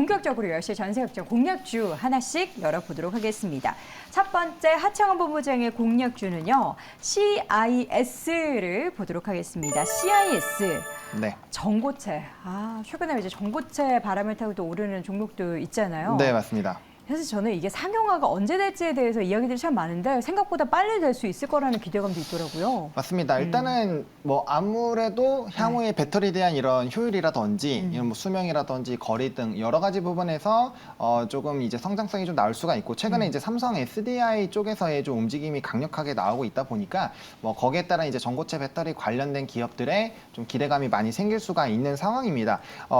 본격적으로 10시 전세극장 공략주 하나씩 열어보도록 하겠습니다. 첫 번째 하창원 본부장의 공략주는요. CIS를 보도록 하겠습니다. CIS. 네. 전고체. 최근에 이제 전고체 바람을 타고 또 오르는 종목도 있잖아요. 네, 맞습니다. 그래서 저는 이게 상용화가 언제 될지에 대해서 이야기들이 참 많은데 생각보다 빨리 될 수 있을 거라는 기대감도 있더라고요. 맞습니다. 일단은 뭐 아무래도 향후에 배터리에 대한 이런 효율이라든지 이런 뭐 수명이라든지 거리 등 여러 가지 부분에서 조금 이제 성장성이 좀 나올 수가 있고 최근에 이제 삼성 SDI 쪽에서의 좀 움직임이 강력하게 나오고 있다 보니까 뭐 거기에 따라 이제 전고체 배터리 관련된 기업들의 좀 기대감이 많이 생길 수가 있는 상황입니다.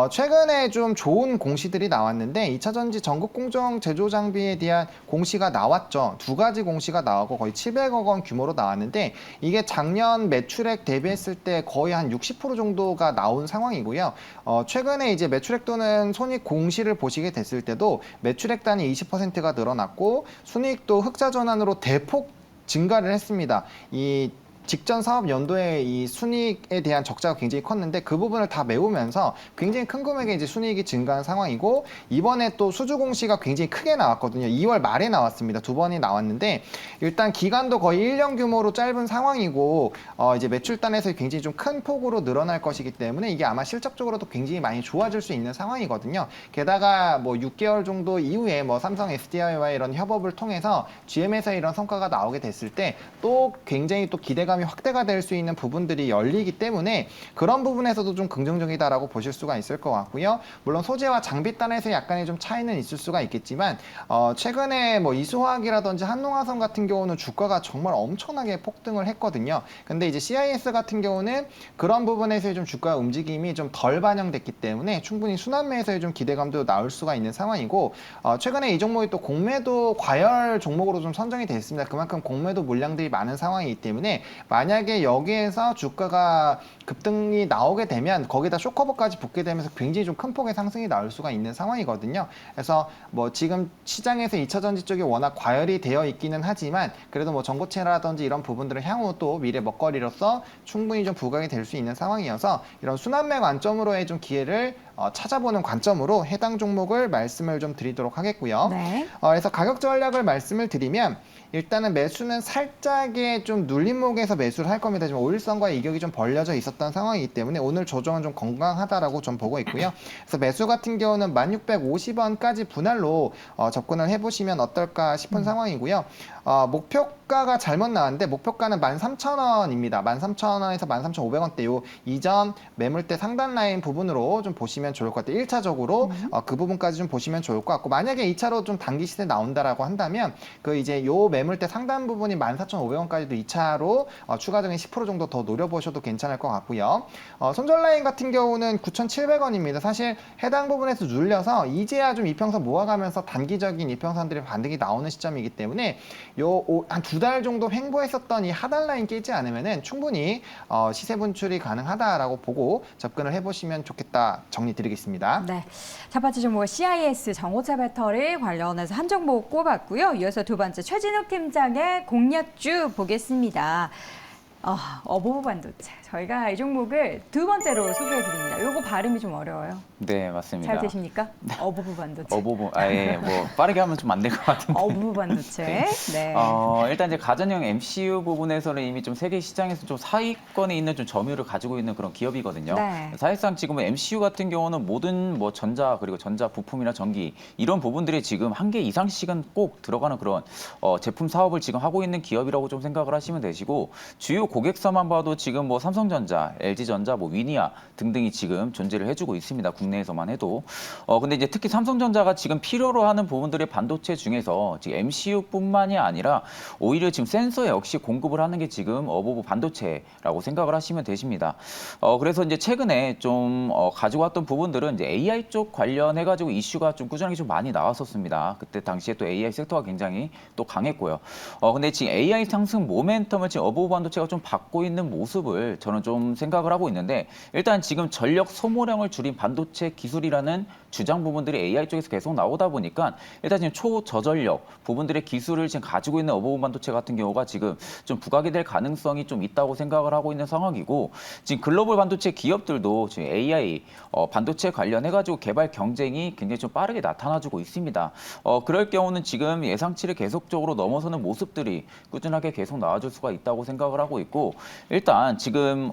최근에 좀 좋은 공시들이 나왔는데 2차 전지 전국 공정 제조 장비에 대한 공시가 나왔죠. 두 가지 공시가 나오고 거의 700억 원 규모로 나왔는데 이게 작년 매출액 대비했을 때 거의 한 60% 정도가 나온 상황이고요. 최근에 이제 매출액 또는 손익 공시를 보시게 됐을 때도 매출액 단위 20%가 늘어났고 순이익도 흑자 전환으로 대폭 증가를 했습니다. 이 직전 사업 연도에 이 순이익에 대한 적자가 굉장히 컸는데 그 부분을 다 메우면서 굉장히 큰 금액의 이제 순이익이 증가한 상황이고 이번에 또 수주 공시가 굉장히 크게 나왔거든요. 2월 말에 나왔습니다. 두 번이 나왔는데 일단 기간도 거의 1년 규모로 짧은 상황이고 이제 매출단에서 굉장히 좀 큰 폭으로 늘어날 것이기 때문에 이게 아마 실적적으로도 굉장히 많이 좋아질 수 있는 상황이거든요. 게다가 뭐 6개월 정도 이후에 뭐 삼성 SDI와 이런 협업을 통해서 GM에서 이런 성과가 나오게 됐을 때 또 굉장히 또 기대감이 확대가 될 수 있는 부분들이 열리기 때문에 그런 부분에서도 좀 긍정적이다라고 보실 수가 있을 것 같고요. 물론 소재와 장비단에서 약간의 좀 차이는 있을 수가 있겠지만 최근에 뭐 이수화학이라든지 한농화성 같은 경우는 주가가 정말 엄청나게 폭등을 했거든요. 근데 이제 CIS 같은 경우는 그런 부분에서의 좀 주가 움직임이 좀 덜 반영됐기 때문에 충분히 순환매에서의 좀 기대감도 나올 수가 있는 상황이고 최근에 이 종목이 또 공매도 과열 종목으로 좀 선정이 됐습니다. 그만큼 공매도 물량들이 많은 상황이기 때문에 만약에 여기에서 주가가 급등이 나오게 되면 거기다 쇼커버까지 붙게 되면서 굉장히 좀 큰 폭의 상승이 나올 수가 있는 상황이거든요. 그래서 뭐 지금 시장에서 2차 전지 쪽이 워낙 과열이 되어 있기는 하지만 그래도 뭐 전고체라든지 이런 부분들은 향후 또 미래 먹거리로서 충분히 좀 부각이 될 수 있는 상황이어서 이런 순환매 관점으로의 좀 기회를 찾아보는 관점으로 해당 종목을 말씀을 좀 드리도록 하겠고요. 네. 그래서 가격 전략을 말씀을 드리면 일단은 매수는 살짝의 좀 눌림목에서 매수를 할 겁니다. 지금 5일선과 이격이 좀 벌려져 있었던 상황이기 때문에 오늘 조정은 좀 건강하다라고 좀 보고 있고요. 그래서 매수 같은 경우는 1650원까지 분할로 접근을 해보시면 어떨까 싶은 상황이고요. 목표가가 잘못 나왔는데 목표가는 13,000원입니다. 13,000원에서 13,500원대 요 이전 매물대 상단 라인 부분으로 좀 보시면 좋을 것 같아요. 1차적으로 그 부분까지 좀 보시면 좋을 것 같고 만약에 2차로 좀 단기 시세 나온다라고 한다면 그 이제 요 매물대 상단 부분이 14,500원까지도 2차로 추가적인 10% 정도 더 노려보셔도 괜찮을 것 같고요. 손절 라인 같은 경우는 9,700원입니다. 사실 해당 부분에서 눌려서 이제야 좀 이평선 모아가면서 단기적인 이평선들의 반등이 나오는 시점이기 때문에 요 한 2달 정도 횡보했었던 이 하단 라인 깨지 않으면은 충분히 시세 분출이 가능하다라고 보고 접근을 해보시면 좋겠다 정리 드리겠습니다. 네. 첫 번째 종목은 CIS 전고체 배터리 관련해서 한 종목 꼽았고요. 이어서 두 번째 최진욱 팀장의 공략주 보겠습니다. 어보브 반도체. 저희가 이 종목을 두 번째로 소개해드립니다. 요거 발음이 좀 어려워요. 네, 맞습니다. 잘 되십니까? 어보브 반도체. 어보브, 뭐 빠르게 하면 좀 안 될 것 같은데. 어보브 반도체. 네. 일단 이제 가전형 MCU 부분에서는 이미 좀 세계 시장에서 좀 하위권에 있는 좀 점유율을 가지고 있는 그런 기업이거든요. 네. 사실상 지금 MCU 같은 경우는 모든 뭐 전자 그리고 전자 부품이나 전기 이런 부분들이 지금 한 개 이상씩은 꼭 들어가는 그런 제품 사업을 지금 하고 있는 기업이라고 좀 생각을 하시면 되시고 주요 고객사만 봐도 지금 뭐 삼성전자, LG전자, 뭐 위니아 등등이 지금 존재를 해주고 있습니다. 국내에서만 해도. 근데 이제 특히 삼성전자가 지금 필요로 하는 부분들의 반도체 중에서 지금 MCU뿐만이 아니라 오히려 지금 센서 역시 공급을 하는 게 지금 어보브 반도체라고 생각을 하시면 되십니다. 그래서 이제 최근에 좀 가지고 왔던 부분들은 이제 AI 쪽 관련해가지고 이슈가 좀 꾸준하게 좀 많이 나왔었습니다. 그때 당시에 또 AI 섹터가 굉장히 또 강했고요. 근데 지금 AI 상승 모멘텀을 지금 어보브 반도체가 좀 좀 받고 있는 모습을 저는 좀 생각을 하고 있는데 일단 지금 전력 소모량을 줄인 반도체 기술이라는 주장 부분들이 AI 쪽에서 계속 나오다 보니까 일단 지금 초저전력 부분들의 기술을 지금 가지고 있는 어버브 반도체 같은 경우가 지금 좀 부각이 될 가능성이 좀 있다고 생각을 하고 있는 상황이고 지금 글로벌 반도체 기업들도 지금 AI 반도체 관련해가지고 개발 경쟁이 굉장히 좀 빠르게 나타나주고 있습니다. 그럴 경우는 지금 예상치를 계속적으로 넘어서는 모습들이 꾸준하게 계속 나와줄 수가 있다고 생각을 하고 있고 일단 지금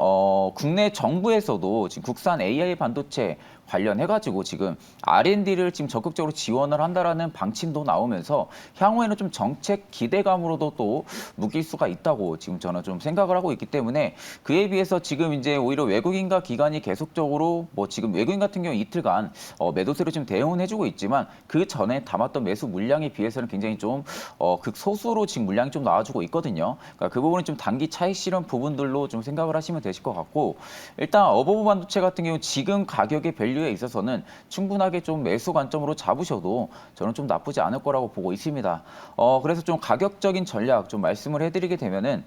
국내 정부에서도 지금 국산 AI 반도체 관련해가지고 지금 R&D를 지금 적극적으로 지원을 한다라는 방침도 나오면서 향후에는 좀 정책 기대감으로도 또 묶일 수가 있다고 지금 저는 좀 생각을 하고 있기 때문에 그에 비해서 지금 이제 오히려 외국인과 기관이 계속적으로 뭐 지금 외국인 같은 경우 이틀간 매도세로 지금 대응을 해주고 있지만 그 전에 담았던 매수 물량에 비해서는 굉장히 좀 극소수로 지금 물량이 좀 나와주고 있거든요. 그러니까 그 부분은 좀 단기 차익 실현 부분들로 좀 생각을 하시면 되실 것 같고 일단 어버브 반도체 같은 경우 지금 가격의 밸류에 있어서는 충분하게 좀 매수 관점으로 잡으셔도 저는 좀 나쁘지 않을 거라고 보고 있습니다. 그래서 좀 가격적인 전략 좀 말씀을 해드리게 되면은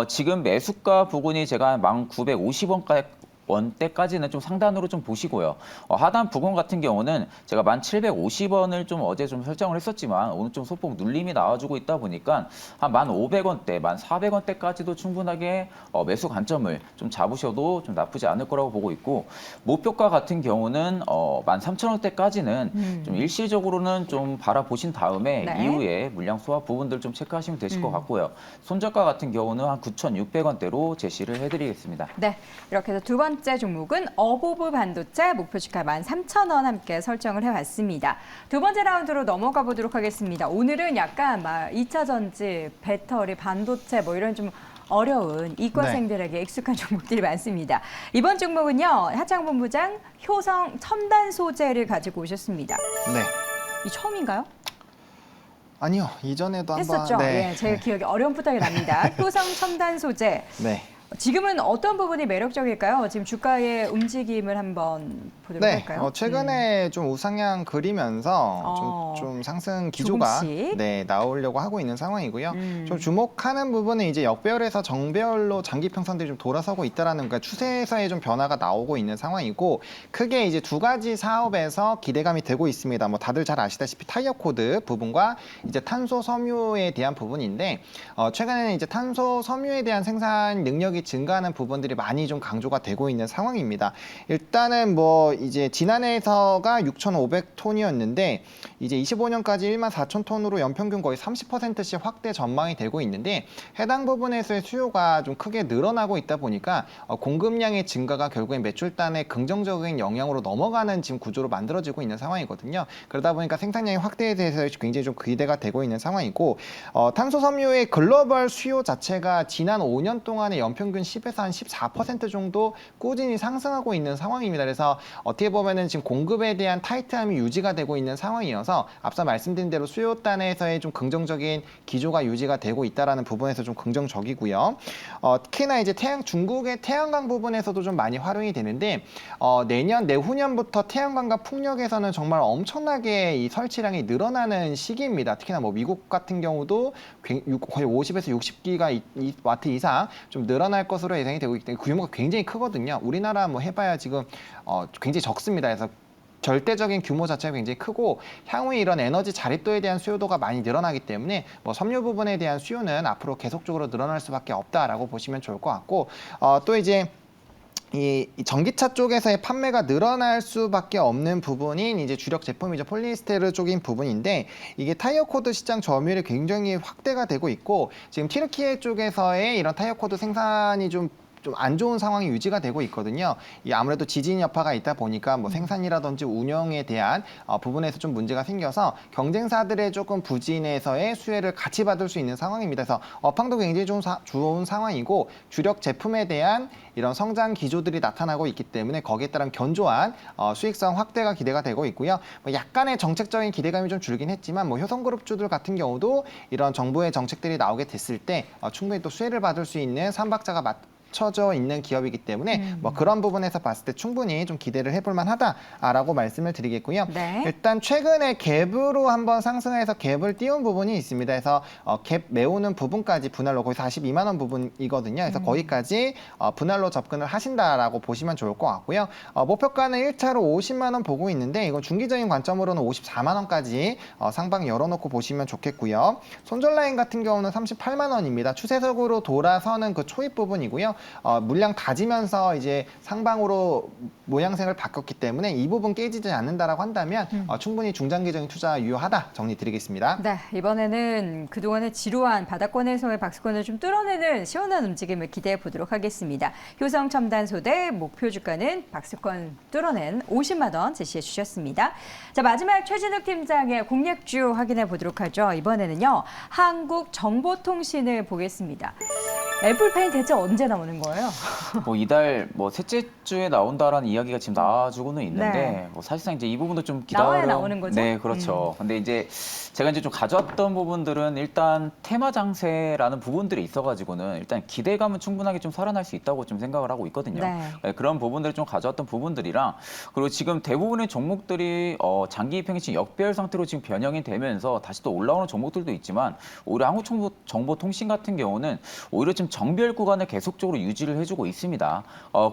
지금 매수가 부분이 제가 1950원까지 원대까지는 좀 상단으로 좀 보시고요. 하단 부근 같은 경우는 제가 1750원을 좀 어제 좀 설정을 했었지만 오늘 좀 소폭 눌림이 나와주고 있다 보니까 한 1500원대, 1400원대까지도 충분하게 매수 관점을 좀 잡으셔도 좀 나쁘지 않을 거라고 보고 있고 목표가 같은 경우는 13,000원대까지는 좀 일시적으로는 좀 바라보신 다음에 네. 이후에 물량 소화 부분들 좀 체크하시면 되실 것 같고요. 손절가 같은 경우는 한 9,600원대로 제시를 해드리겠습니다. 네, 이렇게 해서 두 번째 종목은 어보브 반도체 목표 주가 13,000원 함께 설정을 해봤습니다. 두 번째 라운드로 넘어가 보도록 하겠습니다. 오늘은 약간 막 2차 전지, 배터리, 반도체 뭐 이런 좀 어려운 이과생들에게 익숙한 종목들이 많습니다. 이번 종목은요, 하창본부장 효성 첨단 소재를 가지고 오셨습니다. 네. 이 처음인가요? 아니요. 이전에도 한번 했었죠. 네. 예, 제 기억이 어렴풋하게 납니다. 효성 첨단 소재. 네. 지금은 어떤 부분이 매력적일까요? 지금 주가의 움직임을 한번 보도록 네, 할까요? 최근에 좀 우상향 그리면서 좀 상승 기조가 조금씩. 네, 나오려고 하고 있는 상황이고요. 음. 좀 주목하는 부분은 이제 역배열에서 정배열로 장기 평선들이 좀 돌아서고 있다라는 그러니까 추세에서의 좀 변화가 나오고 있는 상황이고 크게 이제 두 가지 사업에서 기대감이 되고 있습니다. 뭐 다들 잘 아시다시피 타이어 코드 부분과 이제 탄소 섬유에 대한 부분인데 최근에는 이제 탄소 섬유에 대한 생산 능력이 증가하는 부분들이 많이 좀 강조가 되고 있는 상황입니다. 일단은 뭐 이제 지난해에서가 6,500톤이었는데 이제 25년까지 14,000톤으로 연평균 거의 30%씩 확대 전망이 되고 있는데 해당 부분에서의 수요가 좀 크게 늘어나고 있다 보니까 공급량의 증가가 결국엔 매출단에 긍정적인 영향으로 넘어가는 지금 구조로 만들어지고 있는 상황이거든요. 그러다 보니까 생산량의 확대에 대해서 굉장히 좀 기대가 되고 있는 상황이고 탄소 섬유의 글로벌 수요 자체가 지난 5년 동안의 연평균 10에서 한 14% 정도 꾸준히 상승하고 있는 상황입니다. 그래서 어떻게 보면은 지금 공급에 대한 타이트함이 유지가 되고 있는 상황이어서 앞서 말씀드린 대로 수요단에서의 좀 긍정적인 기조가 유지가 되고 있다라는 부분에서 좀 긍정적이고요. 특히나 이제 중국의 태양광 부분에서도 좀 많이 활용이 되는데 내후년부터 태양광과 풍력에서는 정말 엄청나게 이 설치량이 늘어나는 시기입니다. 특히나 뭐 미국 같은 경우도 거의 50에서 60기가와트 이상 좀 늘어날 것으로 예상이 되고 있기 때문에 규모가 굉장히 크거든요. 우리나라 뭐 해봐야 지금 굉장히 적습니다. 그래서 절대적인 규모 자체가 굉장히 크고 향후에 이런 에너지 자립도에 대한 수요도가 많이 늘어나기 때문에 뭐 섬유 부분에 대한 수요는 앞으로 계속적으로 늘어날 수밖에 없다라고 보시면 좋을 것 같고 또 이제 이 전기차 쪽에서의 판매가 늘어날 수밖에 없는 부분인 이제 주력 제품이죠. 폴리에스테르 쪽인 부분인데 이게 타이어 코드 시장 점유율이 굉장히 확대가 되고 있고 지금 튀르키예 쪽에서의 이런 타이어 코드 생산이 좀 안 좋은 상황이 유지가 되고 있거든요. 이 아무래도 지진 여파가 있다 보니까 뭐 생산이라든지 운영에 대한 부분에서 좀 문제가 생겨서 경쟁사들의 조금 부진에서의 수혜를 같이 받을 수 있는 상황입니다. 그래서 업황도 굉장히 좋은 상황이고 주력 제품에 대한 이런 성장 기조들이 나타나고 있기 때문에 거기에 따른 견조한 수익성 확대가 기대가 되고 있고요. 뭐 약간의 정책적인 기대감이 좀 줄긴 했지만 뭐 효성그룹주들 같은 경우도 이런 정부의 정책들이 나오게 됐을 때 충분히 또 수혜를 받을 수 있는 삼박자가 받쳐져 있는 기업이기 때문에 뭐 그런 부분에서 봤을 때 충분히 좀 기대를 해볼 만하다라고 말씀을 드리겠고요. 네. 일단 최근에 갭으로 한번 상승해서 갭을 띄운 부분이 있습니다. 그래서 갭 메우는 부분까지 분할로 거의 42만 원 부분이거든요. 그래서 거기까지 분할로 접근을 하신다라고 보시면 좋을 것 같고요. 목표가는 1차로 50만 원 보고 있는데 이건 중기적인 관점으로는 54만 원까지 상방 열어놓고 보시면 좋겠고요. 손절 라인 같은 경우는 38만 원입니다. 추세적으로 돌아서는 그 초입 부분이고요. 물량 다지면서 이제 상방으로 모양새를 바꿨기 때문에 이 부분 깨지지 않는다라고 한다면 충분히 중장기적인 투자 유효하다 정리 드리겠습니다. 네, 이번에는 그동안의 지루한 바닥권에서의 박스권을 좀 뚫어내는 시원한 움직임을 기대해 보도록 하겠습니다. 효성 첨단 소대 목표 주가는 박스권 뚫어낸 50만 원 제시해 주셨습니다. 자, 마지막 최진욱 팀장의 공략주 확인해 보도록 하죠. 이번에는요, 한국정보통신을 보겠습니다. 애플페이 대체 언제 나오는 거예요? 뭐 이달 뭐 셋째 주에 나온다라는 이야기가 지금 나와주고는 있는데 네. 뭐 사실상 이제 이 부분도 좀 나와야 나오는 거죠? 네, 그렇죠. 근데 이제 제가 이제 좀 가져왔던 부분들은 일단 테마 장세라는 부분들이 있어가지고는 일단 기대감은 충분하게 좀 살아날 수 있다고 좀 생각을 하고 있거든요. 네. 그런 부분들을 좀 가져왔던 부분들이랑 그리고 지금 대부분의 종목들이 장기 입행이 지금 역배열 상태로 지금 변형이 되면서 다시 또 올라오는 종목들도 있지만 오히려 한국정보통신 같은 경우는 오히려 지금 정배열 구간을 계속적으로 유지를 해주고 있습니다.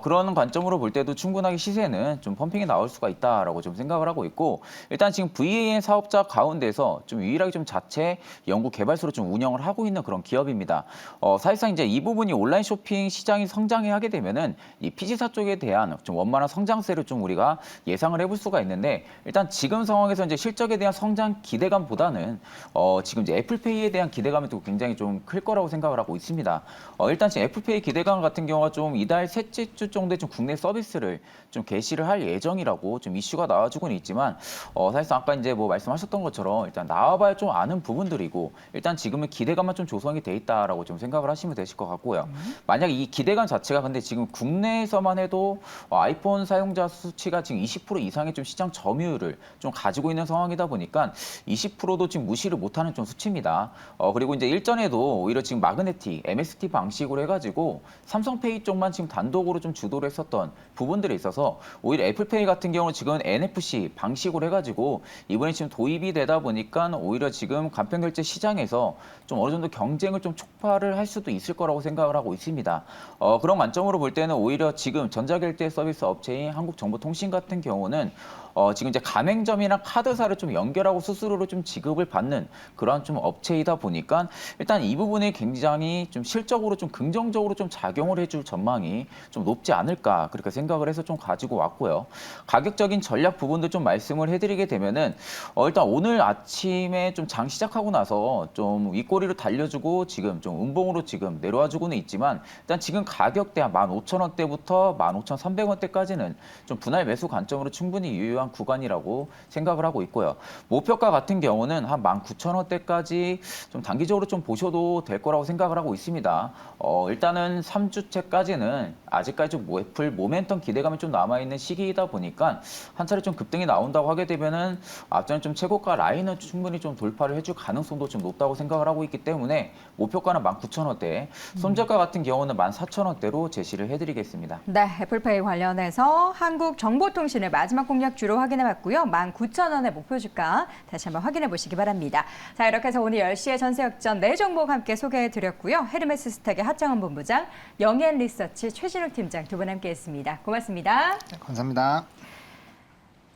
그런 관점으로 볼 때도 충분하게 시세는 좀 펌핑이 나올 수가 있다라고 좀 생각을 하고 있고 일단 지금 VAN 사업자 가운데서 좀 유일하게 좀 자체 연구 개발소로 좀 운영을 하고 있는 그런 기업입니다. 사실상 이제 이 부분이 온라인 쇼핑 시장이 성장해 하게 되면은 이 PC사 쪽에 대한 좀 원만한 성장세를 좀 우리가 예상을 해볼 수가 있는데 일단 지금 상황에서 이제 실적에 대한 성장 기대감보다는 지금 이제 애플페이에 대한 기대감이 또 굉장히 좀 클 거라고 생각을 하고 있습니다. 일단 지금 애플페이 기대감 같은 경우가 좀 이달 셋째 주 정도에 좀 국내 서비스를 좀 개시를 할 예정이라고 좀 이슈가 나와주고는 있지만 사실상 아까 이제 뭐 말씀하셨던 것처럼 일단 나와봐야 좀 아는 부분들이고 일단 지금은 기대감만 좀 조성이 돼 있다라고 좀 생각을 하시면 되실 것 같고요. 만약 이 기대감 자체가 근데 지금 국내에서만 해도 아이폰 사용자 수치가 지금 20% 이상의 좀 시장 점유율을 좀 가지고 있는 상황이다 보니까 20%도 지금 무시를 못하는 좀 수치입니다. 그리고 이제 일전에도 오히려 지금 마그네틱, MST 방식으로 해가지고 삼성페이 쪽만 지금 단독으로 좀 주도를 했었던 부분들이 있어서 오히려 애플페이 같은 경우는 지금 NFC 방식으로 해가지고 이번에 지금 도입이 되다 보니까 오히려 지금 간편결제 시장에서 좀 어느 정도 경쟁을 좀 촉발을 할 수도 있을 거라고 생각을 하고 있습니다. 그런 관점으로 볼 때는 오히려 지금 전자결제 서비스 업체인 한국정보통신 같은 경우는 지금 이제 가맹점이랑 카드사를 좀 연결하고 수수료로 좀 지급을 받는 그러한 좀 업체이다 보니까 일단 이 부분에 굉장히 좀 실적으로 좀 긍정적으로 좀 작용을 해줄 전망이 좀 높지 않을까 그렇게 생각을 해서 좀 가지고 왔고요. 가격적인 전략 부분도 좀 말씀을 해드리게 되면은 일단 오늘 아침에 좀 장 시작하고 나서 좀 윗꼬리로 달려주고 지금 좀 음봉으로 지금 내려와주고는 있지만 일단 지금 가격대 한 15,000원대부터 15,300원대까지는 좀 분할 매수 관점으로 충분히 유효한 구간이라고 생각을 하고 있고요. 목표가 같은 경우는 한 19,000원대까지 좀 단기적으로 좀 보셔도 될 거라고 생각을 하고 있습니다. 일단은 3주째까지는 아직까지 좀 애플 모멘텀 기대감이 좀 남아있는 시기이다 보니까 한 차례 좀 급등이 나온다고 하게 되면은 앞전에 좀 최고가 라인은 충분히 좀 돌파를 해줄 가능성도 좀 높다고 생각을 하고 있기 때문에 목표가는 19,000원대, 손절가 같은 경우는 14,000원대로 제시를 해드리겠습니다. 네, 애플페이 관련해서 한국정보통신의 마지막 공략주로 확인해봤고요. 19,000원의 목표 주가 다시 한번 확인해 보시기 바랍니다. 자, 이렇게 해서 오늘 10시에 전세역전 4종목 함께 소개해드렸고요. 헤르메스 스탁의 하창원 본부장, 영앤리서치 최진욱 팀장 두 분 함께했습니다. 고맙습니다. 네, 감사합니다.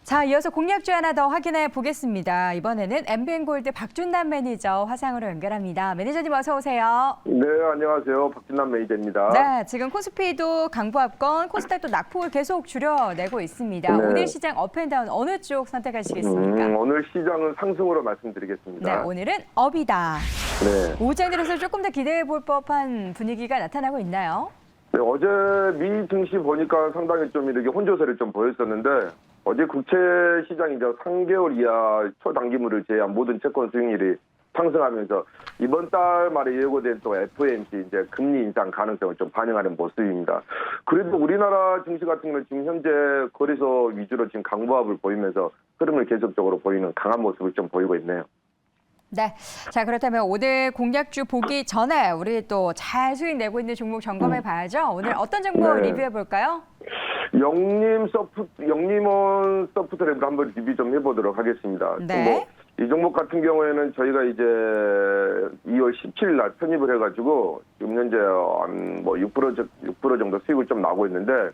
자, 이어서 공략주 하나 더 확인해 보겠습니다. 이번에는 MBN골드 박준남 매니저 화상으로 연결합니다. 매니저님 어서 오세요. 네, 안녕하세요. 박진남 매니저입니다. 네, 지금 코스피도 강보합권, 코스닥도 낙폭을 계속 줄여내고 있습니다. 네. 오늘 시장 업앤다운 어느 쪽 선택하시겠습니까? 오늘 시장은 상승으로 말씀드리겠습니다. 네, 오늘은 업이다. 네. 오전 들어서 조금 더 기대해 볼 법한 분위기가 나타나고 있나요? 네, 어제 미 증시 보니까 상당히 좀 이렇게 혼조세를 좀 보였었는데 어제 국채 시장이 이제 3개월 이하 초단기물을 제외한 모든 채권 수익률이 상승하면서 이번 달 말에 예고된 또 FOMC 이제 금리 인상 가능성을 좀 반영하는 모습입니다. 그래도 우리나라 증시 같은 경우는 지금 현재 거래소 위주로 지금 강보합을 보이면서 흐름을 계속적으로 보이는 강한 모습을 좀 보이고 있네요. 네. 자, 그렇다면 오늘 공략주 보기 전에 우리 또 잘 수익 내고 있는 종목 점검해 봐야죠. 오늘 어떤 종목 네. 리뷰해 볼까요? 영림원 서프트랩을 한번 리뷰 좀 해보도록 하겠습니다. 네. 이 종목 같은 경우에는 저희가 이제 2월 17일 날 편입을 해가지고 지금 현재 한 뭐 6% 정도 수익을 좀 나고 있는데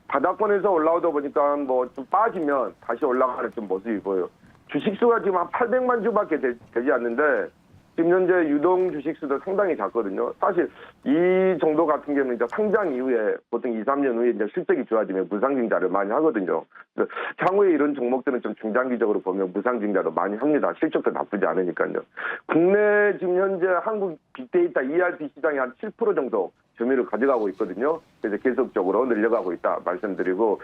바닥권에서 올라오다 보니까 뭐 좀 빠지면 다시 올라가는 좀 모습이 보여요. 주식수가 지금 한 800만 주밖에 되지 않는데 지금 현재 유동 주식수도 상당히 작거든요. 사실 이 정도 같은 경우는 이제 상장 이후에 보통 2, 3년 후에 이제 실적이 좋아지면 무상증자를 많이 하거든요. 그래서 향후에 이런 종목들은 좀 중장기적으로 보면 무상증자도 많이 합니다. 실적도 나쁘지 않으니까요. 국내 지금 현재 한국 빅데이터 ERP 시장이 한 7% 정도 점유율을 가져가고 있거든요. 그래서 계속적으로 늘려가고 있다 말씀드리고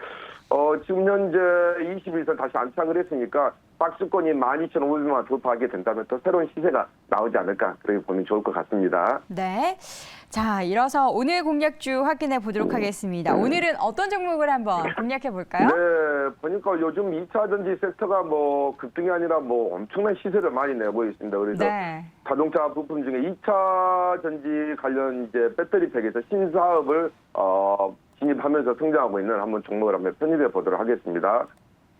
지금 현재 21선 다시 안착을 했으니까 박스권이 12,500만 돌파하게 된다면 또 새로운 시세가 나오지 않을까 그렇게 보면 좋을 것 같습니다. 네. 자, 이어서 오늘 공략주 확인해 보도록 하겠습니다. 오늘은 어떤 종목을 한번 공략해 볼까요? 네, 보니까 요즘 2차 전지 섹터가 뭐 급등이 아니라 뭐 엄청난 시세를 많이 내고 있습니다. 그래서 네. 자동차 부품 중에 2차 전지 관련 이제 배터리 팩에서 신사업을 진입하면서 성장하고 있는 한번 종목을 한번 편입해 보도록 하겠습니다.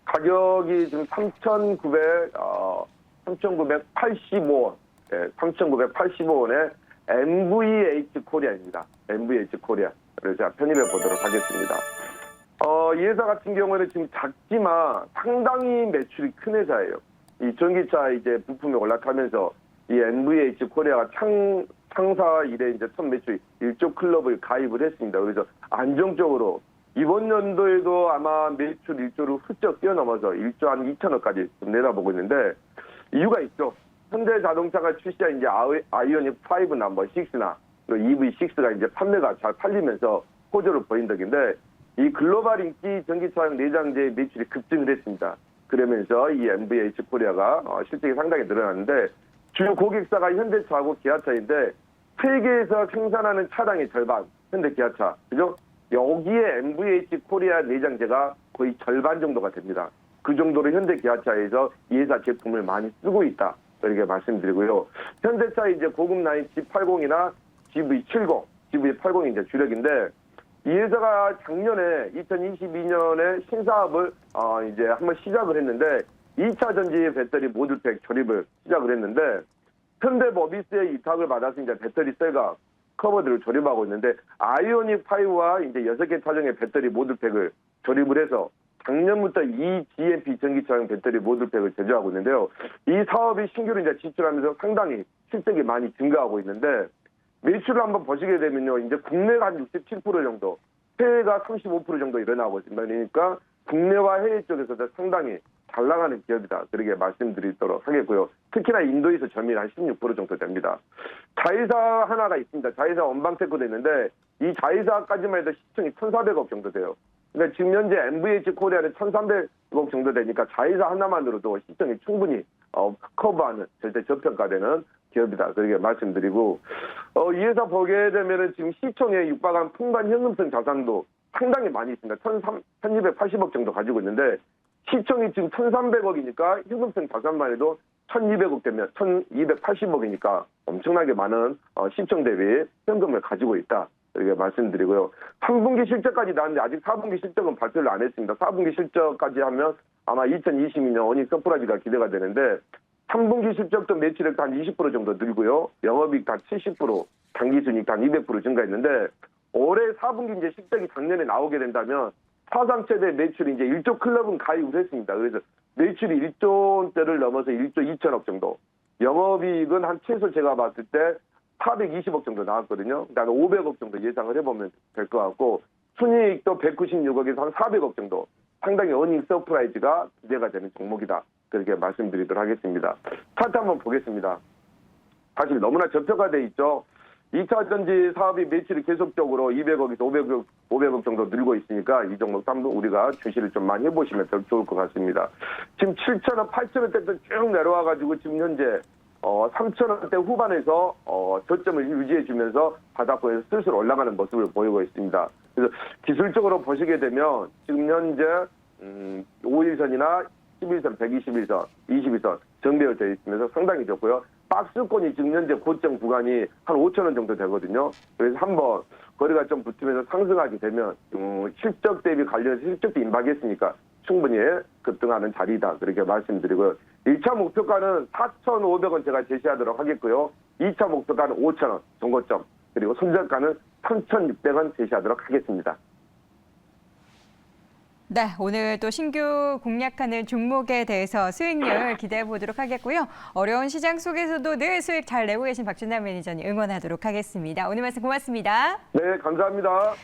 가격이 지금 3,985원, 예, 3,985원에 MVH 코리아입니다. MVH 코리아. 그래서 제가 편입해 보도록 하겠습니다. 이 회사 같은 경우에는 지금 작지만 상당히 매출이 큰 회사예요. 이 전기차 이제 부품이 올라타면서 이 MVH 코리아가 창사 이래 이제 첫 매출 1조 클럽을 가입을 했습니다. 그래서 안정적으로 이번 연도에도 아마 매출 1조를 훌쩍 뛰어넘어서 1조 한 2천억까지 내다보고 있는데 이유가 있죠. 현대자동차가 출시한 이제 아이오닉 5나 뭐 6나 EV6가 이제 판매가 잘 팔리면서 호조를 보인 덕인데 이 글로벌 인기 전기차용 내장재의 매출이 급증을 했습니다. 그러면서 이 MVH 코리아가 실적이 상당히 늘어났는데 주요 고객사가 현대차하고 기아차인데 세계에서 생산하는 차량의 절반 현대 기아차, 그죠? 여기에 MVH 코리아 내장재가 거의 절반 정도가 됩니다. 그 정도로 현대 기아차에서 이 회사 제품을 많이 쓰고 있다. 이렇게 말씀드리고요. 현대차 이제 고급 라인 G80이나 GV70, GV80이 이제 주력인데 이 회사가 작년에 2022년에 신사업을 이제 한번 시작을 했는데 2차 전지 배터리 모듈팩 조립을 시작을 했는데 현대모비스의 이탁을 받아서 이제 배터리 셀과 커버들을 조립하고 있는데 아이오닉 5와 이제 6개 차종의 배터리 모듈팩을 조립을 해서 작년부터 이 GMP 전기차용 배터리 모듈팩을 제조하고 있는데요. 이 사업이 신규로 이제 진출하면서 상당히 실적이 많이 증가하고 있는데 매출을 한번 보시게 되면요. 이제 국내가 한 67% 정도, 해외가 35% 정도 일어나고 있습니다. 그러니까 국내와 해외 쪽에서도 상당히 잘 나가는 기업이다. 그렇게 말씀드리도록 하겠고요. 특히나 인도에서 점유율 한 16% 정도 됩니다. 자회사 하나가 있습니다. 자회사 원방테크도 있는데 이 자회사까지만 해도 시총이 1,400억 정도 돼요. 그러니까 지금 현재 MVH 코리아는 1,300억 정도 되니까 자회사 하나만으로도 시총이 충분히 커버하는 절대 저평가되는 기업이다. 그렇게 말씀드리고 이 회사 보게 되면은 지금 시총에 육박한 풍간 현금성 자산도 상당히 많이 있습니다. 1,280억 정도 가지고 있는데 시총이 지금 1,300억이니까 현금성 자산만 해도 1,200억 되면 1,280억이니까 엄청나게 많은 시총 대비 현금을 가지고 있다. 이렇게 말씀드리고요. 3분기 실적까지 나왔는데 아직 4분기 실적은 발표를 안 했습니다. 4분기 실적까지 하면 아마 2022년 어닝 서프라이즈가 기대가 되는데 3분기 실적도 매출액도 한 20% 정도 늘고요. 영업이익 한 70%, 당기순이익 한 200% 증가했는데 올해 4분기 이제 실적이 작년에 나오게 된다면 사상 최대 매출이 이제 1조 클럽은 가입을 했습니다. 그래서 매출이 1조 원대를 넘어서 1조 2천억 정도. 영업이익은 한 최소 제가 봤을 때 420억 정도 나왔거든요. 그다음에 500억 정도 예상을 해보면 될 것 같고 순이익도 196억에서 한 400억 정도. 상당히 어닝 서프라이즈가 기대가 되는 종목이다. 그렇게 말씀드리도록 하겠습니다. 차트 한번 보겠습니다. 사실 너무나 저평가돼 있죠. 2차 전지 사업이 매출이 계속적으로 200억에서 500억 정도 늘고 있으니까 이 종목도 한번 우리가 주시를 좀 많이 해보시면 더 좋을 것 같습니다. 지금 7,000원, 8,000원대도 쭉 내려와가지고 지금 현재 3,000원대 후반에서 저점을 유지해주면서 바닥권에서 슬슬 올라가는 모습을 보이고 있습니다. 그래서 기술적으로 보시게 되면 지금 현재 5일선이나 11선, 121선, 22선 정배열되어 있으면서 상당히 좋고요. 박스권이 지금 현재 고점 구간이 한 5천 원 정도 되거든요. 그래서 한번 거래가 좀 붙으면서 상승하게 되면 실적 대비 관련해서 실적도 임박했으니까 충분히 급등하는 자리다. 그렇게 말씀드리고요. 1차 목표가는 4,500원 제가 제시하도록 하겠고요. 2차 목표가는 5,000원 정고점, 그리고 손절가는 3,600원 제시하도록 하겠습니다. 네, 오늘 또 신규 공략하는 종목에 대해서 수익률 기대해 보도록 하겠고요. 어려운 시장 속에서도 늘 수익 잘 내고 계신 박준남 매니저님 응원하도록 하겠습니다. 오늘 말씀 고맙습니다. 네, 감사합니다.